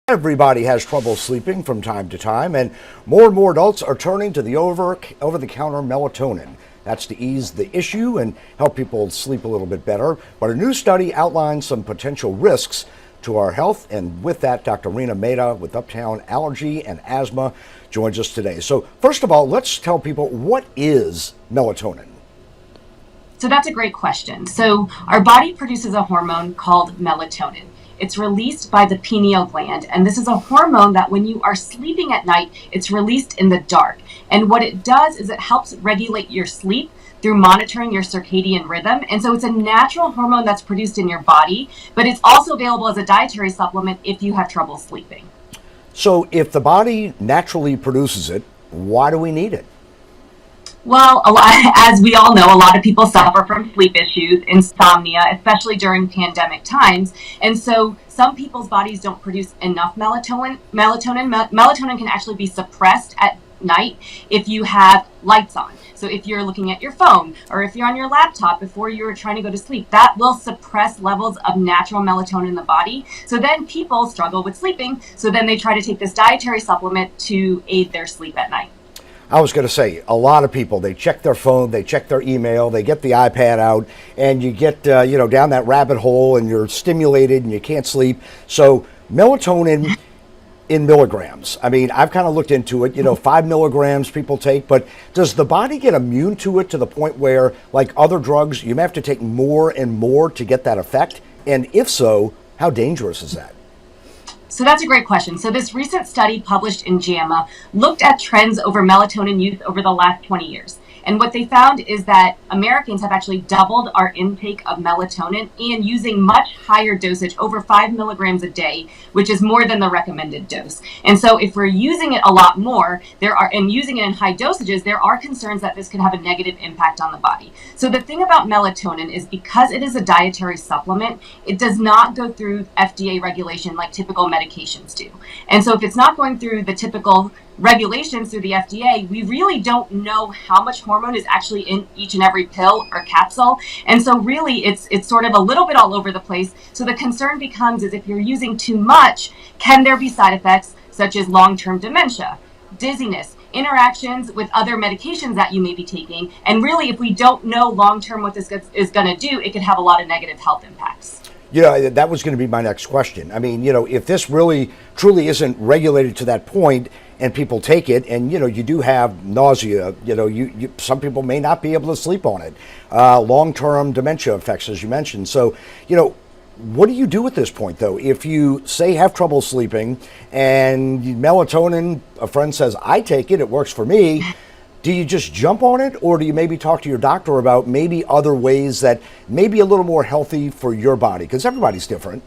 Everybody has trouble sleeping from time to time, and more adults are turning to the over-the-counter melatonin. That's to ease the issue and help people sleep a little bit better. But a new study outlines some potential risks to our health, and with that, Dr. Reena Mehta with Uptown Allergy and Asthma joins us today. So first of all, let's tell people, what is melatonin? So that's a great question. So our body produces a hormone called melatonin. It's released by the pineal gland, and this is a hormone that when you are sleeping at night, it's released in the dark. And what it does is it helps regulate your sleep through monitoring your circadian rhythm. And so it's a natural hormone that's produced in your body, but it's also available as a dietary supplement if you have trouble sleeping. So if the body naturally produces it, why do we need it? Well, as we all know, a lot of people suffer from sleep issues, insomnia, especially during pandemic times. And so some people's bodies don't produce enough melatonin. Melatonin can actually be suppressed at night if you have lights on. So if you're looking at your phone or if you're on your laptop before you're trying to go to sleep, that will suppress levels of natural melatonin in the body. So then people struggle with sleeping. So then they try to take this dietary supplement to aid their sleep at night. I was going to say, a lot of people, they check their phone, they check their email, they get the iPad out, and you get down that rabbit hole, and you're stimulated and you can't sleep. So melatonin in milligrams. I mean, I've kind of looked into it. 5 milligrams people take, but does the body get immune to it to the point where, like other drugs, you may have to take more and more to get that effect? And if so, how dangerous is that? So that's a great question. So this recent study published in JAMA looked at trends over melatonin use over the last 20 years. And what they found is that Americans have actually doubled our intake of melatonin and using much higher dosage, over 5 milligrams a day, which is more than the recommended dose. And so if we're using it a lot more, and using it in high dosages, there are concerns that this could have a negative impact on the body. So the thing about melatonin is because it is a dietary supplement, it does not go through FDA regulation like typical medications do. And so if it's not going through the typical regulations through the FDA, we really don't know how much hormone is actually in each and every pill or capsule. And so really it's sort of a little bit all over the place. So the concern becomes is if you're using too much, can there be side effects such as long-term dementia, dizziness, interactions with other medications that you may be taking? And really, if we don't know long-term what this is going to do, it could have a lot of negative health impacts. That was going to be my next question. I mean, if this really truly isn't regulated to that point and people take it and, you do have nausea, some people may not be able to sleep on it. Long-term dementia effects, as you mentioned. So, what do you do at this point, though? If you, say, have trouble sleeping and melatonin, a friend says, I take it, it works for me. Do you just jump on it, or do you maybe talk to your doctor about maybe other ways that may be a little more healthy for your body? Because everybody's different.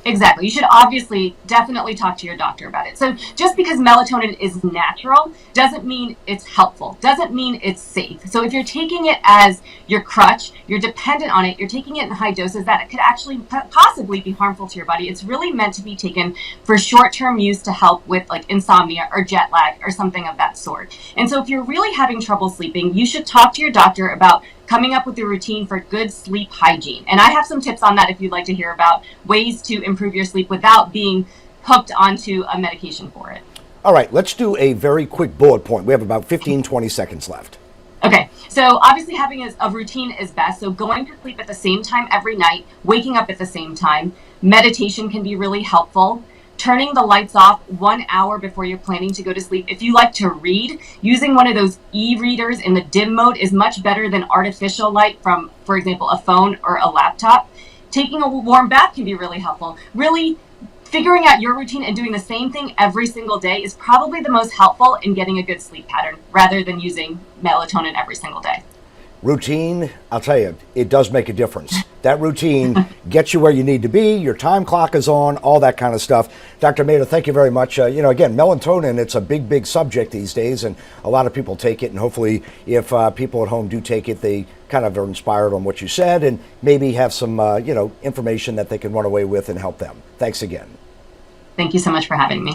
Exactly. You should obviously definitely talk to your doctor about it. So just because melatonin is natural doesn't mean it's helpful, doesn't mean it's safe. So if you're taking it as your crutch, you're dependent on it, you're taking it in high doses, that it could actually possibly be harmful to your body. It's really meant to be taken for short-term use to help with like insomnia or jet lag or something of that sort. And so if you're really having trouble sleeping, you should talk to your doctor about coming up with a routine for good sleep hygiene. And I have some tips on that if you'd like to hear about ways to improve your sleep without being hooked onto a medication for it. All right, let's do a very quick bullet point. We have about 15-20 seconds left. Okay, so obviously having a routine is best. So going to sleep at the same time every night, waking up at the same time. Meditation can be really helpful. Turning the lights off 1 hour before you're planning to go to sleep. If you like to read, using one of those e-readers in the dim mode is much better than artificial light from, for example, a phone or a laptop. Taking a warm bath can be really helpful. Really figuring out your routine and doing the same thing every single day is probably the most helpful in getting a good sleep pattern rather than using melatonin every single day. Routine, I'll tell you, it does make a difference. That routine gets you where you need to be, your time clock is on, all that kind of stuff. Dr. Mehta, thank you very much. Again, melatonin, it's a big subject these days, and a lot of people take it, and hopefully if people at home do take it, they kind of are inspired on what you said and maybe have some, information that they can run away with and help them. Thanks again. Thank you so much for having me.